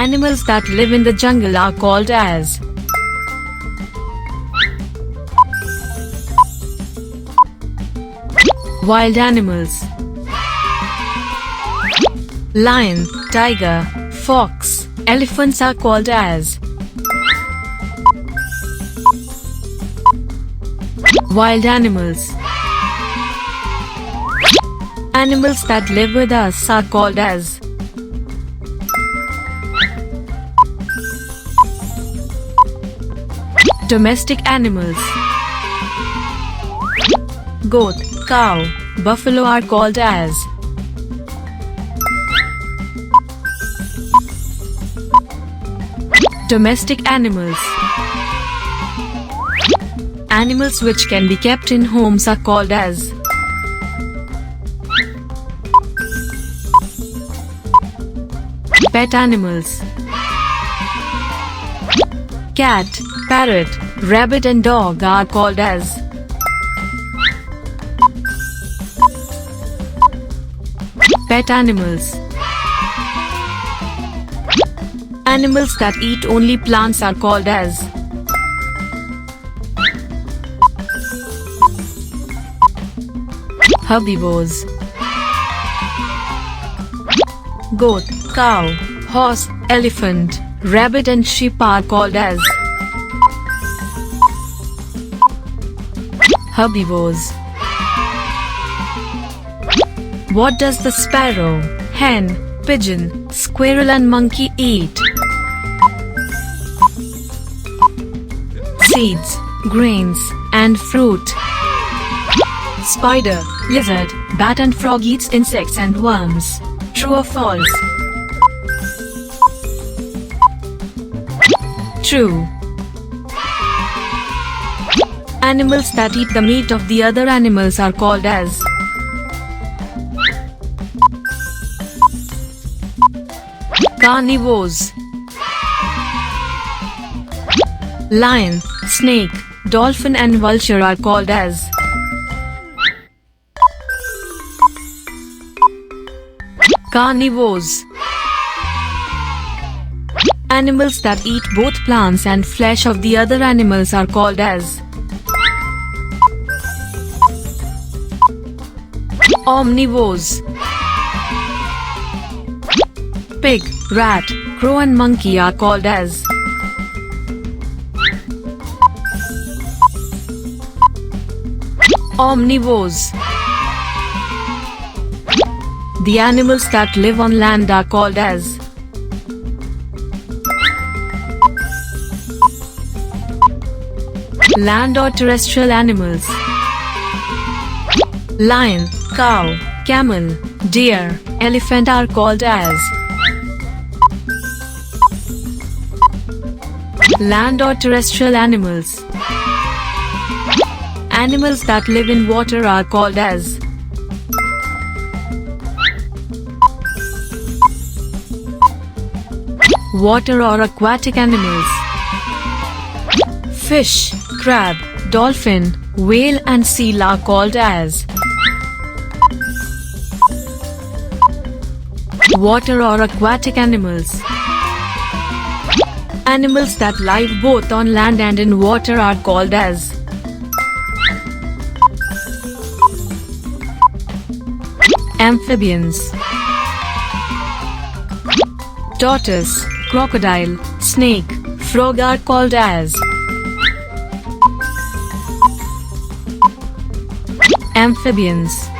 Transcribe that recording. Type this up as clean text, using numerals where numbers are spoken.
Animals that live in the jungle are called as wild animals. Lion, tiger, fox, elephants are called as wild animals. Animals that live with us are called as domestic animals. Goat, cow, buffalo are called as domestic animals. Animals which can be kept in homes are called as pet animals. Cat, parrot, rabbit and dog are called as pet animals. Animals that eat only plants are called as herbivores. Goat, cow, horse, elephant, rabbit and sheep are called as herbivores. What does the sparrow, hen, pigeon, squirrel and monkey eat? Seeds, grains, and fruit. Spider, lizard, bat and frog eats insects and worms. True or false? True. Animals that eat the meat of the other animals are called as carnivores. Lion, snake, dolphin and vulture are called as carnivores. Animals that eat both plants and flesh of the other animals are called as omnivores. Pig, rat, crow and monkey are called as omnivores. The animals that live on land are called as land or terrestrial animals. Lion, cow, camel, deer, elephant are called as land or terrestrial animals. Animals that live in water are called as water or aquatic animals. Fish, crab, dolphin, whale and seal are called as water or aquatic animals. Animals that live both on land and in water are called as amphibians. Tortoise, crocodile, snake, frog are called as amphibians.